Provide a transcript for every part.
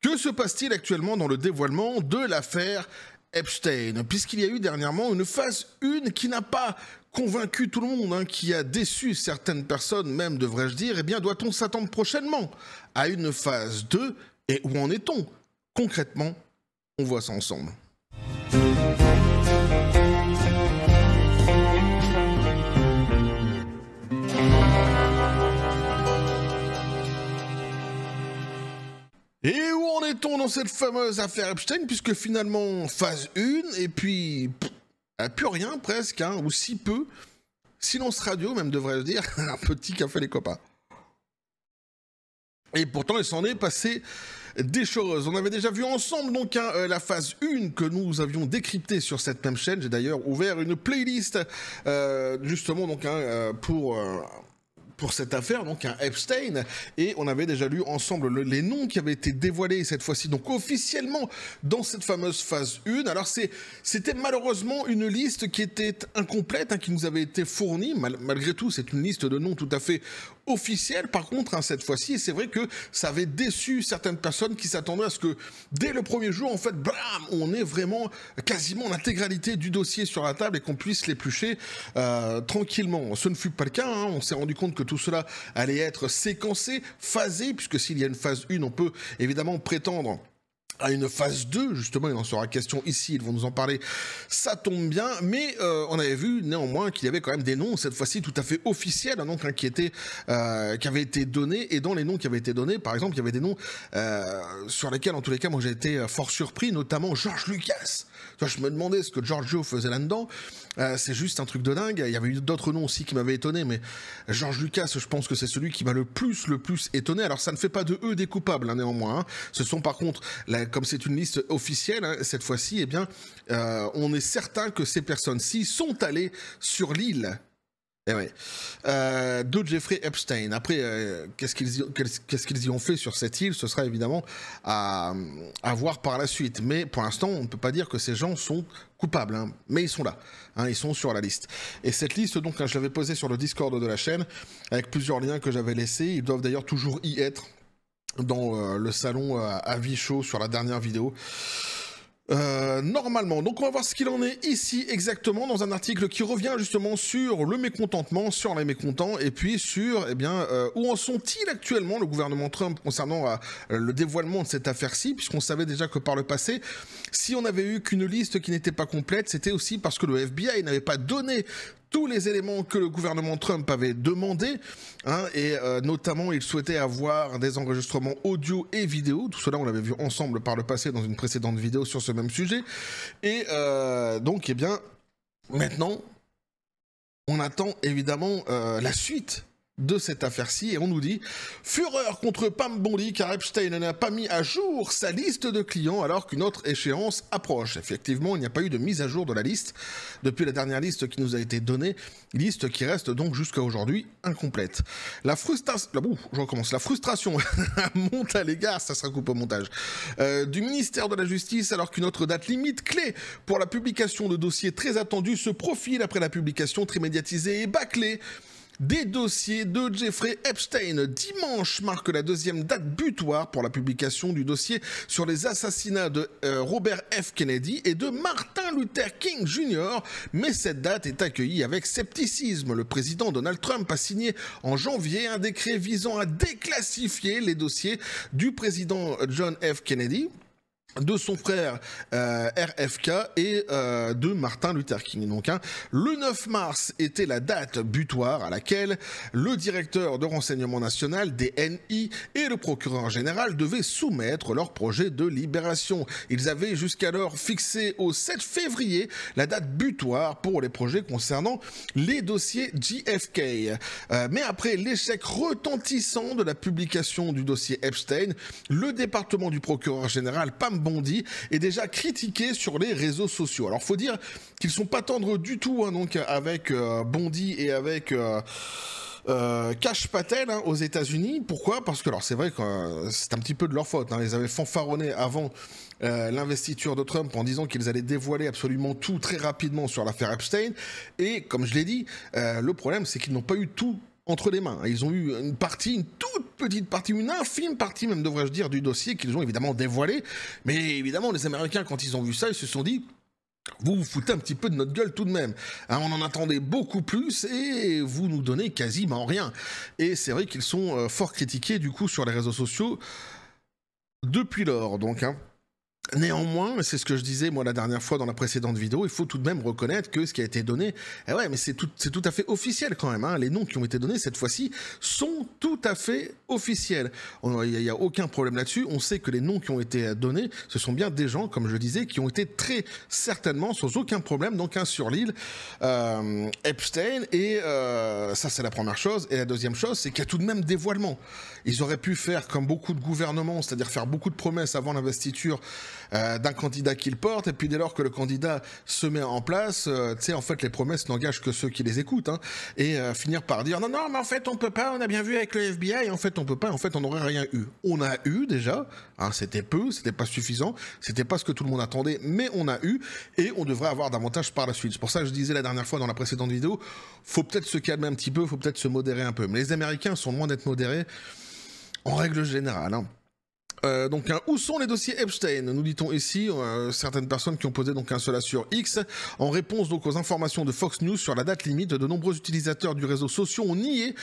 Que se passe-t-il actuellement dans le dévoilement de l'affaire Epstein? Puisqu'il y a eu dernièrement une phase 1 qui n'a pas convaincu tout le monde, qui a déçu certaines personnes même, devrais-je dire, eh bien doit-on s'attendre prochainement à une phase 2? Et où en est-on concrètement? On voit ça ensemble. Et où en est-on dans cette fameuse affaire Epstein, puisque finalement, phase 1, et puis, plus rien presque, ou si peu, silence radio même devrais-je dire, un petit café les copains. Et pourtant, il s'en est passé des choses. On avait déjà vu ensemble donc la phase 1 que nous avions décryptée sur cette même chaîne. J'ai d'ailleurs ouvert une playlist justement donc pour cette affaire, donc un Epstein, et on avait déjà lu ensemble les noms qui avaient été dévoilés cette fois-ci, donc officiellement dans cette fameuse phase 1. Alors c'était malheureusement une liste qui était incomplète, qui nous avait été fournie, malgré tout c'est une liste de noms tout à fait officielle par contre cette fois-ci, et c'est vrai que ça avait déçu certaines personnes qui s'attendaient à ce que dès le premier jour, en fait, blam, on ait vraiment quasiment l'intégralité du dossier sur la table et qu'on puisse l'éplucher tranquillement. Ce ne fut pas le cas, on s'est rendu compte que tout cela allait être séquencé, phasé, puisque s'il y a une phase 1, on peut évidemment prétendre à une phase 2, justement, il en sera question ici, ils vont nous en parler, ça tombe bien, mais on avait vu néanmoins qu'il y avait quand même des noms, cette fois-ci tout à fait officiels, donc qui avaient été donnés, et dans les noms qui avaient été donnés, par exemple, il y avait des noms sur lesquels, en tous les cas, moi j'ai été fort surpris, notamment George Lucas. Je me demandais ce que Giorgio faisait là-dedans, c'est juste un truc de dingue. Il y avait eu d'autres noms aussi qui m'avaient étonné, mais George Lucas, je pense que c'est celui qui m'a le plus étonné. Alors ça ne fait pas de eux des coupables, néanmoins. Ce sont par contre, comme c'est une liste officielle, cette fois-ci, eh bien, on est certain que ces personnes-ci sont allées sur l'île. De Jeffrey Epstein. Après, qu'est-ce qu'ils y ont fait sur cette île, ce sera évidemment à voir par la suite. Mais pour l'instant, on ne peut pas dire que ces gens sont coupables, mais ils sont là, ils sont sur la liste. Et cette liste, donc, je l'avais posée sur le Discord de la chaîne, avec plusieurs liens que j'avais laissés. Ils doivent d'ailleurs toujours y être dans le salon à Vichot sur la dernière vidéo. Normalement, donc on va voir ce qu'il en est ici exactement dans un article qui revient justement sur le mécontentement, sur les mécontents et puis sur où en sont-ils actuellement le gouvernement Trump concernant le dévoilement de cette affaire-ci, puisqu'on savait déjà que par le passé, si on avait eu qu'une liste qui n'était pas complète, c'était aussi parce que le FBI n'avait pas donné tous les éléments que le gouvernement Trump avait demandé, et notamment il souhaitait avoir des enregistrements audio et vidéo. Tout cela on l'avait vu ensemble par le passé dans une précédente vidéo sur ce même sujet. Et donc maintenant on attend évidemment la suite de cette affaire-ci, et on nous dit fureur contre Pam Bondi car Epstein n'a pas mis à jour sa liste de clients alors qu'une autre échéance approche. Effectivement, il n'y a pas eu de mise à jour de la liste depuis la dernière liste qui nous a été donnée, liste qui reste donc jusqu'à aujourd'hui incomplète. La frustration monte à l'égard, ça sera coupé au montage, du ministère de la Justice alors qu'une autre date limite clé pour la publication de dossiers très attendus se profile après la publication très médiatisée et bâclée des dossiers de Jeffrey Epstein. Dimanche marque la deuxième date butoir pour la publication du dossier sur les assassinats de Robert F. Kennedy et de Martin Luther King Jr. Mais cette date est accueillie avec scepticisme. Le président Donald Trump a signé en janvier un décret visant à déclassifier les dossiers du président John F. Kennedy, de son frère RFK et de Martin Luther King. Donc, le 9 mars était la date butoir à laquelle le directeur de renseignement national, DNI, et le procureur général devaient soumettre leur projet de libération. Ils avaient jusqu'alors fixé au 7 février la date butoir pour les projets concernant les dossiers JFK. Mais après l'échec retentissant de la publication du dossier Epstein, le département du procureur général, Pam Bondi, est déjà critiqué sur les réseaux sociaux. Alors, faut dire qu'ils sont pas tendres du tout, donc avec Bondi et avec Kash Patel aux États-Unis. Pourquoi? Parce que, alors, c'est vrai que c'est un petit peu de leur faute. Ils avaient fanfaronné avant l'investiture de Trump en disant qu'ils allaient dévoiler absolument tout très rapidement sur l'affaire Epstein. Et comme je l'ai dit, le problème, c'est qu'ils n'ont pas eu tout entre les mains. Ils ont eu une partie, une toute petite partie, une infime partie même devrais-je dire du dossier qu'ils ont évidemment dévoilé. Mais évidemment les Américains quand ils ont vu ça ils se sont dit vous vous foutez un petit peu de notre gueule tout de même. Hein, on en attendait beaucoup plus et vous nous donnez quasiment rien. Et c'est vrai qu'ils sont fort critiqués du coup sur les réseaux sociaux depuis lors. Donc, hein. Néanmoins, c'est ce que je disais moi la dernière fois dans la précédente vidéo, il faut tout de même reconnaître que ce qui a été donné, ouais, mais c'est tout à fait officiel quand même. Hein. Les noms qui ont été donnés cette fois-ci sont tout à fait officiels. Il n'y a aucun problème là-dessus. On sait que les noms qui ont été donnés, ce sont bien des gens, comme je disais, qui ont été très certainement, sans aucun problème, donc hein, sur l'île Epstein. Et ça, c'est la première chose. Et la deuxième chose, c'est qu'il y a tout de même dévoilement. Ils auraient pu faire comme beaucoup de gouvernements, c'est-à-dire faire beaucoup de promesses avant l'investiture d'un candidat qu'ils portent, et puis dès lors que le candidat se met en place, tu sais, en fait, les promesses n'engagent que ceux qui les écoutent, hein, et finir par dire non, non, mais en fait, on peut pas, on a bien vu avec le FBI, en fait, on peut pas, en fait, on n'aurait rien eu. On a eu déjà, hein, c'était peu, c'était pas suffisant, c'était pas ce que tout le monde attendait, mais on a eu, et on devrait avoir davantage par la suite. C'est pour ça que je disais la dernière fois dans la précédente vidéo, faut peut-être se calmer un petit peu, faut peut-être se modérer un peu. Mais les Américains sont loin d'être modérés, en règle générale, hein. Donc, hein, où sont les dossiers Epstein? Nous dit-on ici, certaines personnes qui ont posé donc cela sur X, en réponse donc aux informations de Fox News sur la date limite, de nombreux utilisateurs du réseau social ont nié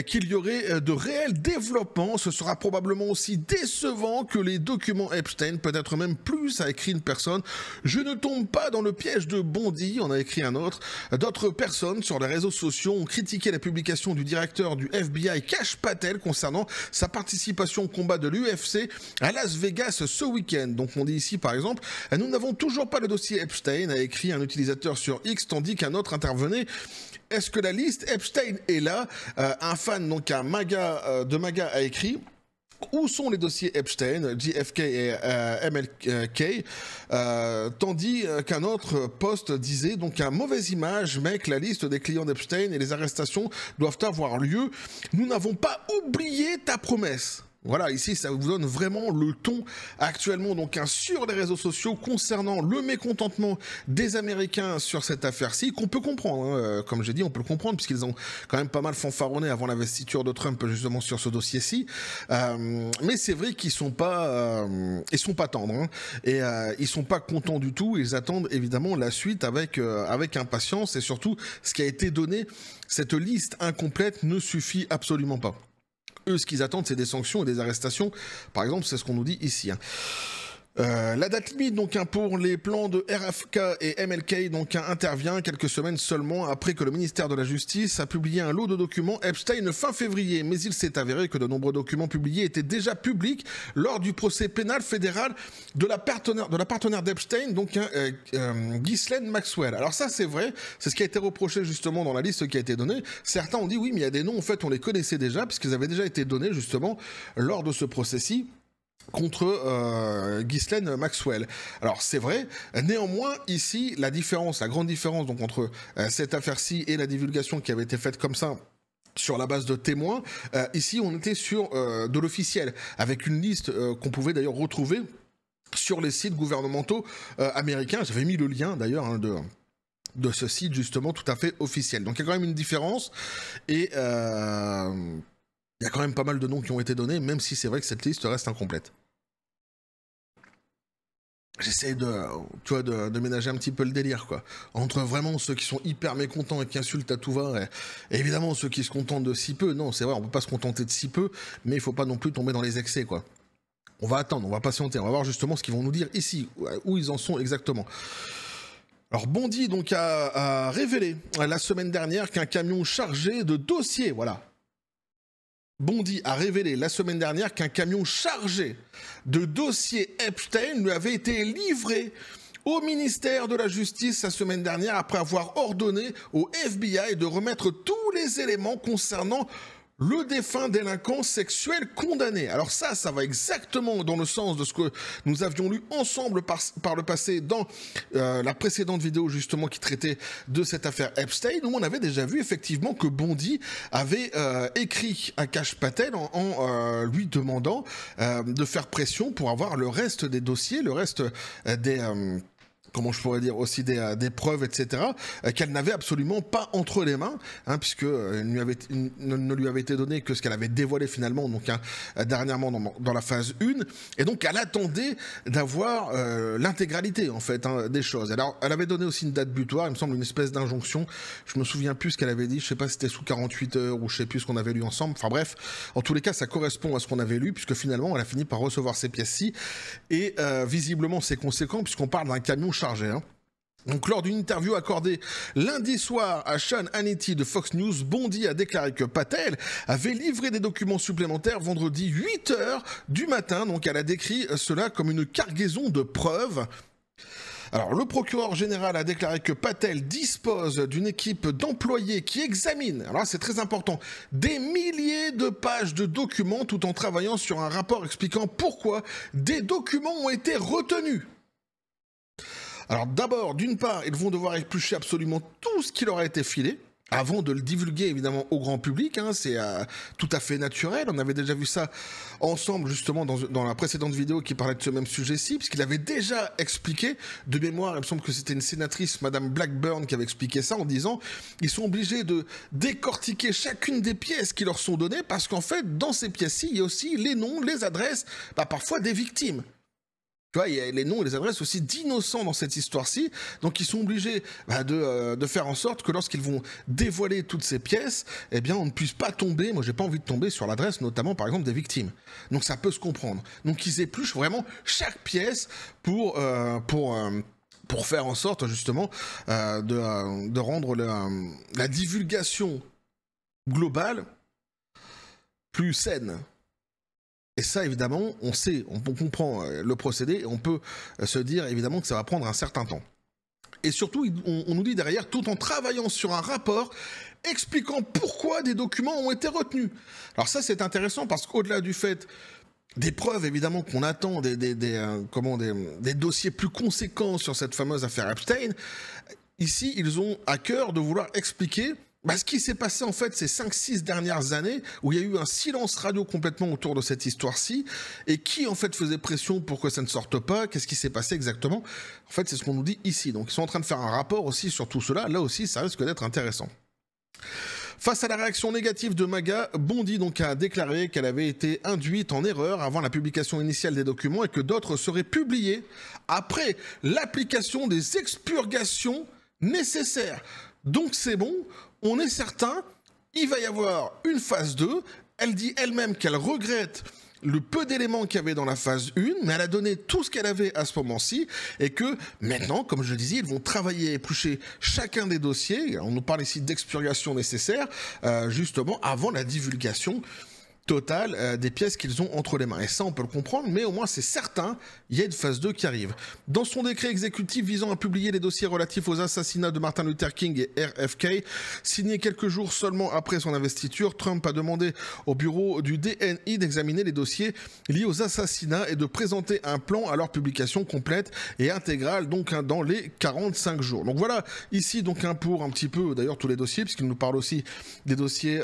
qu'il y aurait de réels développements. Ce sera probablement aussi décevant que les documents Epstein, peut-être même plus, a écrit une personne. Je ne tombe pas dans le piège de Bondi, en a écrit un autre. D'autres personnes sur les réseaux sociaux ont critiqué la publication du directeur du FBI, Kash Patel, concernant sa participation au combat de l'UFC à Las Vegas ce week-end. Donc on dit ici par exemple, nous n'avons toujours pas le dossier Epstein, a écrit un utilisateur sur X, tandis qu'un autre intervenait. Est-ce que la liste Epstein est là? Un fan, donc un MAGA, de MAGA a écrit. Où sont les dossiers Epstein, JFK et MLK, tandis qu'un autre post disait donc un mauvaise image, mec, la liste des clients d'Epstein et les arrestations doivent avoir lieu. Nous n'avons pas oublié ta promesse. Voilà, ici, ça vous donne vraiment le ton actuellement donc sur les réseaux sociaux concernant le mécontentement des Américains sur cette affaire-ci, qu'on peut comprendre. Hein. Comme j'ai dit, on peut le comprendre puisqu'ils ont quand même pas mal fanfaronné avant l'investiture de Trump justement sur ce dossier-ci. Mais c'est vrai qu'ils sont pas tendres, hein. Et ils sont pas contents du tout. Ils attendent évidemment la suite avec impatience et surtout ce qui a été donné. Cette liste incomplète ne suffit absolument pas. Eux, ce qu'ils attendent, c'est des sanctions et des arrestations. Par exemple, c'est ce qu'on nous dit ici. Hein. La date limite donc pour les plans de RFK et MLK donc intervient quelques semaines seulement après que le ministère de la Justice a publié un lot de documents Epstein fin février, mais il s'est avéré que de nombreux documents publiés étaient déjà publics lors du procès pénal fédéral de la partenaire d'Epstein, donc Ghislaine Maxwell. Alors ça c'est vrai, c'est ce qui a été reproché justement dans la liste qui a été donnée. Certains ont dit oui mais il y a des noms en fait on les connaissait déjà puisqu'ils avaient déjà été donnés justement lors de ce procès-ci contre Ghislaine Maxwell. Alors c'est vrai, néanmoins ici la grande différence donc entre cette affaire-ci et la divulgation qui avait été faite comme ça sur la base de témoins, ici on était sur de l'officiel, avec une liste qu'on pouvait d'ailleurs retrouver sur les sites gouvernementaux américains. J'avais mis le lien d'ailleurs hein, de ce site justement tout à fait officiel. Donc il y a quand même une différence et il y a quand même pas mal de noms qui ont été donnés, même si c'est vrai que cette liste reste incomplète. J'essaie de ménager un petit peu le délire, quoi. Entre vraiment ceux qui sont hyper mécontents et qui insultent à tout va, et évidemment ceux qui se contentent de si peu. Non, c'est vrai, on peut pas se contenter de si peu, mais il faut pas non plus tomber dans les excès, quoi. On va attendre, on va patienter, on va voir justement ce qu'ils vont nous dire ici, où ils en sont exactement. Alors Bondi donc a révélé la semaine dernière qu'un camion chargé de dossiers, voilà. Bondi a révélé la semaine dernière qu'un camion chargé de dossiers Epstein lui avait été livré au ministère de la Justice la semaine dernière après avoir ordonné au FBI de remettre tous les éléments concernant le défunt délinquant sexuel condamné. Alors ça va exactement dans le sens de ce que nous avions lu ensemble par le passé dans la précédente vidéo justement qui traitait de cette affaire Epstein, où on avait déjà vu effectivement que Bondi avait écrit à Kash Patel en lui demandant de faire pression pour avoir le reste des dossiers, le reste comment je pourrais dire, aussi des preuves, etc., qu'elle n'avait absolument pas entre les mains, hein, puisque ne lui avait été donné que ce qu'elle avait dévoilé finalement, donc dernièrement dans la phase 1, et donc elle attendait d'avoir l'intégralité, en fait, hein, des choses. Alors, elle avait donné aussi une date butoir, il me semble une espèce d'injonction, je me souviens plus ce qu'elle avait dit, je sais pas si c'était sous 48 heures, ou je sais plus ce qu'on avait lu ensemble, enfin bref, en tous les cas, ça correspond à ce qu'on avait lu, puisque finalement, elle a fini par recevoir ces pièces-ci, et visiblement, c'est conséquent, puisqu'on parle d'un camion chargé. Hein. Donc, lors d'une interview accordée lundi soir à Sean Hannity de Fox News, Bondi a déclaré que Patel avait livré des documents supplémentaires vendredi 8h du matin. Donc, elle a décrit cela comme une cargaison de preuves. Alors, le procureur général a déclaré que Patel dispose d'une équipe d'employés qui examine, alors c'est très important, des milliers de pages de documents tout en travaillant sur un rapport expliquant pourquoi des documents ont été retenus. Alors d'abord, d'une part, ils vont devoir éplucher absolument tout ce qui leur a été filé, avant de le divulguer évidemment au grand public, hein, c'est tout à fait naturel. On avait déjà vu ça ensemble justement dans la précédente vidéo qui parlait de ce même sujet-ci, puisqu'il avait déjà expliqué, de mémoire, il me semble que c'était une sénatrice, Madame Blackburn, qui avait expliqué ça en disant ils sont obligés de décortiquer chacune des pièces qui leur sont données, parce qu'en fait, dans ces pièces-ci, il y a aussi les noms, les adresses, parfois des victimes. Tu vois, il y a les noms et les adresses aussi d'innocents dans cette histoire-ci, donc ils sont obligés de faire en sorte que lorsqu'ils vont dévoiler toutes ces pièces, eh bien on ne puisse pas tomber, moi j'ai pas envie de tomber sur l'adresse notamment par exemple des victimes. Donc ça peut se comprendre. Donc ils épluchent vraiment chaque pièce pour faire en sorte justement de rendre la divulgation globale plus saine. Et ça, évidemment, on sait, on comprend le procédé, et on peut se dire, évidemment, que ça va prendre un certain temps. Et surtout, on nous dit derrière, tout en travaillant sur un rapport expliquant pourquoi des documents ont été retenus. Alors ça, c'est intéressant, parce qu'au-delà du fait des preuves, évidemment, qu'on attend, des dossiers plus conséquents sur cette fameuse affaire Epstein, ici, ils ont à cœur de vouloir expliquer ce qui s'est passé en fait ces 5-6 dernières années où il y a eu un silence radio complètement autour de cette histoire-ci et qui en fait faisait pression pour que ça ne sorte pas, qu'est-ce qui s'est passé exactement. En fait c'est ce qu'on nous dit ici, donc ils sont en train de faire un rapport aussi sur tout cela, là aussi ça risque d'être intéressant. Face à la réaction négative de MAGA, Bondi donc a déclaré qu'elle avait été induite en erreur avant la publication initiale des documents et que d'autres seraient publiés après l'application des expurgations nécessaires. Donc c'est bon, on est certain, il va y avoir une phase 2. Elle dit elle-même qu'elle regrette le peu d'éléments qu'il y avait dans la phase 1, mais elle a donné tout ce qu'elle avait à ce moment-ci, et que maintenant, comme je le disais, ils vont travailler et éplucher chacun des dossiers. On nous parle ici d'expurgation nécessaire, justement avant la divulgation totale des pièces qu'ils ont entre les mains. Et ça, on peut le comprendre, mais au moins c'est certain, il y a une phase 2 qui arrive. Dans son décret exécutif visant à publier les dossiers relatifs aux assassinats de Martin Luther King et RFK, signé quelques jours seulement après son investiture, Trump a demandé au bureau du DNI d'examiner les dossiers liés aux assassinats et de présenter un plan à leur publication complète et intégrale, donc dans les 45 jours. Donc voilà, ici donc pour un petit peu, d'ailleurs tous les dossiers, puisqu'il nous parle aussi des dossiers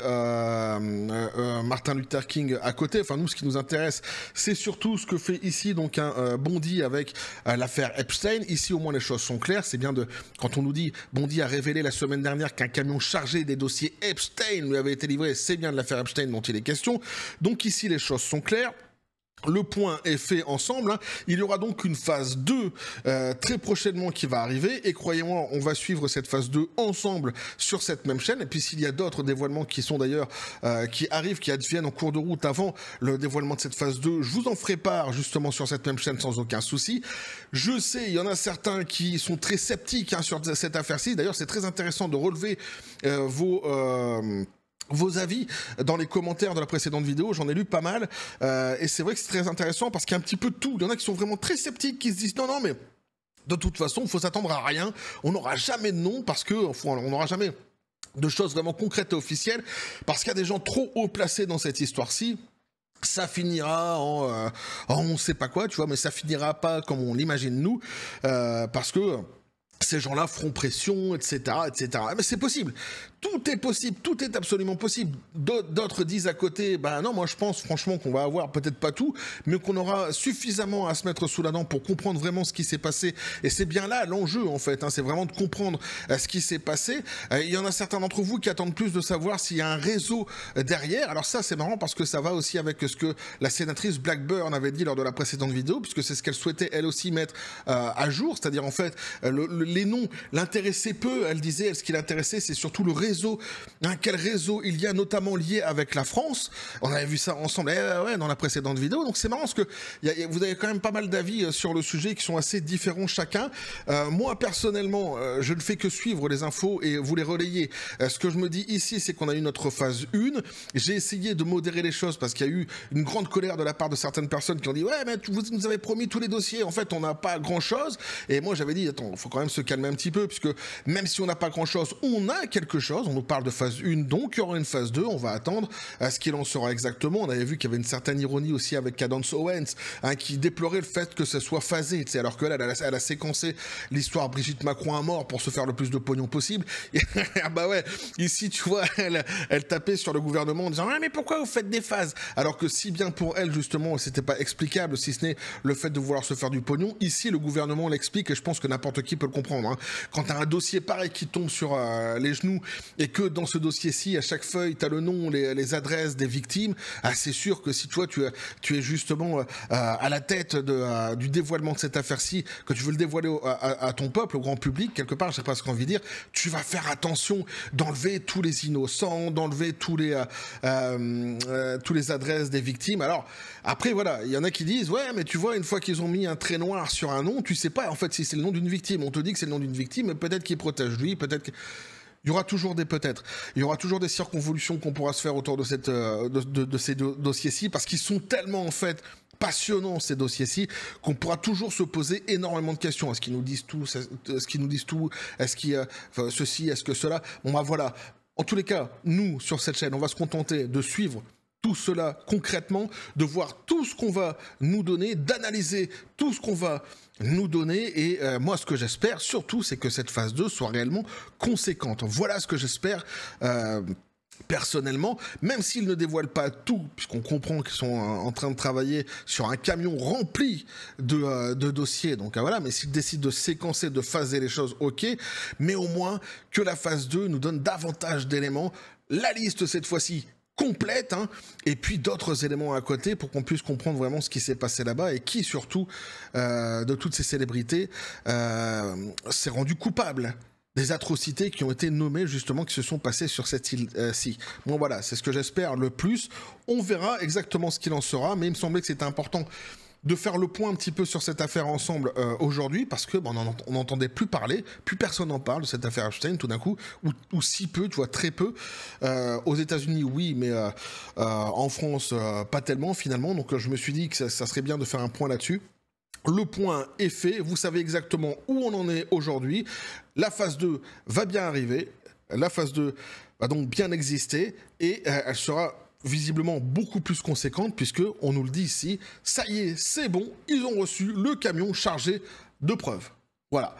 Martin Luther King à côté. Enfin nous, ce qui nous intéresse, c'est surtout ce que fait ici donc un Bondi avec l'affaire Epstein. Ici au moins les choses sont claires. C'est bien quand on nous dit Bondi a révélé la semaine dernière qu'un camion chargé des dossiers Epstein lui avait été livré. C'est bien de l'affaire Epstein dont il est question. Donc ici les choses sont claires. Le point est fait ensemble, hein. Il y aura donc une phase 2 très prochainement qui va arriver, et croyez-moi, on va suivre cette phase 2 ensemble sur cette même chaîne. Et puis s'il y a d'autres dévoilements qui sont d'ailleurs qui arrivent, qui adviennent en cours de route avant le dévoilement de cette phase 2, je vous en ferai part justement sur cette même chaîne sans aucun souci. Je sais, il y en a certains qui sont très sceptiques sur cette affaire-ci. D'ailleurs, c'est très intéressant de relever vos avis dans les commentaires de la précédente vidéo, j'en ai lu pas mal, et c'est vrai que c'est très intéressant parce qu'il y a un petit peu de tout. Il y en a qui sont vraiment très sceptiques, qui se disent non mais de toute façon il faut s'attendre à rien, on n'aura jamais de nom parce que on n'aura jamais de choses vraiment concrètes et officielles, parce qu'il y a des gens trop haut placés dans cette histoire-ci. Ça finira en on sait pas quoi, tu vois, mais ça finira pas comme on l'imagine nous, parce que ces gens-là feront pression, etc., etc. Mais c'est possible. tout est possible, tout est absolument possible. D'autres disent à côté, bah non, moi je pense franchement qu'on va avoir peut-être pas tout, mais qu'on aura suffisamment à se mettre sous la dent pour comprendre vraiment ce qui s'est passé. Et c'est bien là l'enjeu en fait, hein, c'est vraiment de comprendre ce qui s'est passé. Il y en a certains d'entre vous qui attendent plus de savoir s'il y a un réseau derrière. Alors ça c'est marrant parce que ça va aussi avec ce que la sénatrice Blackburn avait dit lors de la précédente vidéo, puisque c'est ce qu'elle souhaitait elle aussi mettre à jour, c'est-à-dire en fait les noms l'intéressaient peu. Elle disait, ce qui l'intéressait c'est surtout le réseau, hein, quel réseau il y a notamment lié avec la France. On avait vu ça ensemble ouais, dans la précédente vidéo, donc c'est marrant parce que vous avez quand même pas mal d'avis sur le sujet qui sont assez différents chacun. Moi personnellement je ne fais que suivre les infos et vous les relayer. Ce que je me dis ici c'est qu'on a eu notre phase 1, j'ai essayé de modérer les choses parce qu'il y a eu une grande colère de la part de certaines personnes qui ont dit ouais mais vous nous avez promis tous les dossiers, en fait on n'a pas grand chose, et moi j'avais dit attends, il faut quand même se calmer un petit peu, puisque même si on n'a pas grand chose, on a quelque chose. On nous parle de phase 1, donc il y aura une phase 2, on va attendre ce qu'il en sera exactement. On avait vu qu'il y avait une certaine ironie aussi avec Candace Owens, hein, qui déplorait le fait que ce soit phasé, alors que là elle a séquencé l'histoire Brigitte Macron à mort pour se faire le plus de pognon possible. Et, bah ouais, ici tu vois elle tapait sur le gouvernement en disant ah mais pourquoi vous faites des phases, alors que si bien pour elle justement c'était pas explicable, si ce n'est le fait de vouloir se faire du pognon. Ici le gouvernement l'explique et je pense que n'importe qui peut le comprendre, hein. Quand t'as un dossier pareil qui tombe sur les genoux et que dans ce dossier-ci à chaque feuille t'as le nom, les adresses des victimes, c'est sûr que si toi tu es justement à la tête du dévoilement de cette affaire-ci, que tu veux le dévoiler à ton peuple, au grand public, quelque part, je sais pas ce qu'on veut dire, tu vas faire attention d'enlever tous les innocents, d'enlever tous les adresses des victimes. Alors après voilà, il y en a qui disent ouais mais tu vois, une fois qu'ils ont mis un trait noir sur un nom, tu sais pas en fait si c'est le nom d'une victime. On te dit que c'est le nom d'une victime, mais peut-être qu'il protège lui, peut-être que... Il y aura toujours des peut-être. Il y aura toujours des circonvolutions qu'on pourra se faire autour de ces dossiers-ci, parce qu'ils sont tellement en fait passionnants ces dossiers-ci qu'on pourra toujours se poser énormément de questions. Est-ce qu'ils nous disent tout? Est-ce qu'ils nous disent tout? Est-ce qu'il ceci? Est-ce que cela? Bon bah voilà. En tous les cas, nous sur cette chaîne, on va se contenter de suivre tout cela concrètement, de voir tout ce qu'on va nous donner, d'analyser tout ce qu'on va nous donner, et moi ce que j'espère surtout c'est que cette phase 2 soit réellement conséquente. Voilà ce que j'espère personnellement, même s'ils ne dévoilent pas tout, puisqu'on comprend qu'ils sont en train de travailler sur un camion rempli de dossiers, donc voilà, mais s'ils décident de séquencer, de phaser les choses, ok, mais au moins que la phase 2 nous donne davantage d'éléments, la liste cette fois-ci complète, hein, et puis d'autres éléments à côté pour qu'on puisse comprendre vraiment ce qui s'est passé là-bas et qui surtout de toutes ces célébrités s'est rendu coupable des atrocités qui ont été nommées justement, qui se sont passées sur cette île-ci. Bon voilà, c'est ce que j'espère le plus. On verra exactement ce qu'il en sera, mais il me semblait que c'était important de faire le point un petit peu sur cette affaire ensemble aujourd'hui, parce que on n'entendait plus parler, plus personne n'en parle de cette affaire Epstein tout d'un coup, ou si peu, tu vois, très peu. Aux États-Unis oui, mais en France pas tellement finalement, donc je me suis dit que ça serait bien de faire un point là-dessus. Le point est fait, vous savez exactement où on en est aujourd'hui. La phase 2 va bien arriver, la phase 2 va donc bien exister, et elle sera visiblement beaucoup plus conséquente, puisque on nous le dit ici, ça y est, c'est bon, ils ont reçu le camion chargé de preuves. Voilà.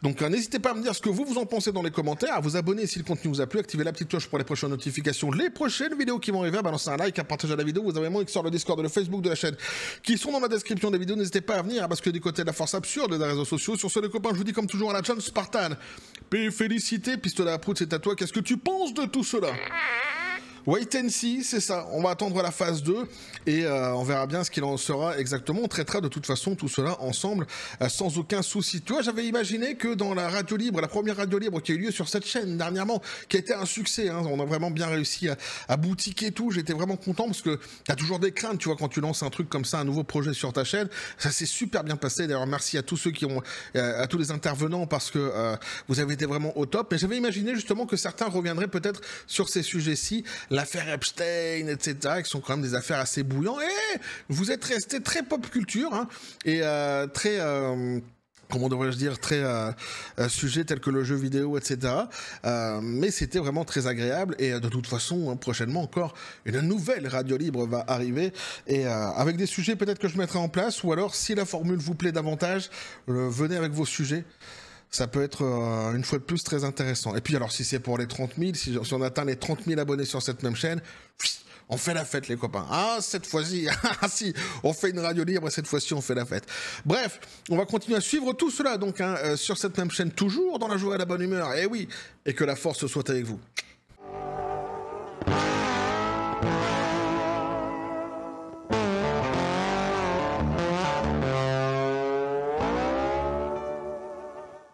Donc n'hésitez pas à me dire ce que vous en pensez dans les commentaires, à vous abonner si le contenu vous a plu, activez la petite cloche pour les prochaines notifications, les prochaines vidéos qui vont arriver, à balancer un like, à partager la vidéo. Vous avez mon X sur le Discord et le Facebook de la chaîne qui sont dans la description des vidéos. N'hésitez pas à venir, parce que du côté de la force absurde des réseaux sociaux. Sur ce les copains, je vous dis comme toujours à la chaîne Spartan. Félicité, pistolet à prout, c'est à toi. Qu'est-ce que tu penses de tout cela? Wait and see, c'est ça. On va attendre la phase 2 et on verra bien ce qu'il en sera exactement. On traitera de toute façon tout cela ensemble sans aucun souci. Tu vois, j'avais imaginé que dans la radio libre, la première radio libre qui a eu lieu sur cette chaîne dernièrement, qui a été un succès, hein, on a vraiment bien réussi à boutiquer tout. J'étais vraiment content parce que t'as toujours des craintes, tu vois, quand tu lances un truc comme ça, un nouveau projet sur ta chaîne. Ça s'est super bien passé. D'ailleurs, merci à tous ceux qui ont, à tous les intervenants, parce que vous avez été vraiment au top. Mais j'avais imaginé justement que certains reviendraient peut-être sur ces sujets-ci. L'affaire Epstein, etc., qui sont quand même des affaires assez bouillantes. Et vous êtes resté très pop culture, hein, et très... comment devrais-je dire, très sujet tel que le jeu vidéo, etc. Mais c'était vraiment très agréable, et de toute façon, prochainement encore, une nouvelle radio libre va arriver, et avec des sujets peut-être que je mettrai en place, ou alors si la formule vous plaît davantage, venez avec vos sujets. Ça peut être, une fois de plus, très intéressant. Et puis, alors, si c'est pour les 30 000, si on atteint les 30 000 abonnés sur cette même chaîne, on fait la fête, les copains. Ah, cette fois-ci, ah si, on fait une radio libre et cette fois-ci, on fait la fête. Bref, on va continuer à suivre tout cela, donc, sur cette même chaîne, toujours dans la joie et la bonne humeur. Et oui, et que la force soit avec vous.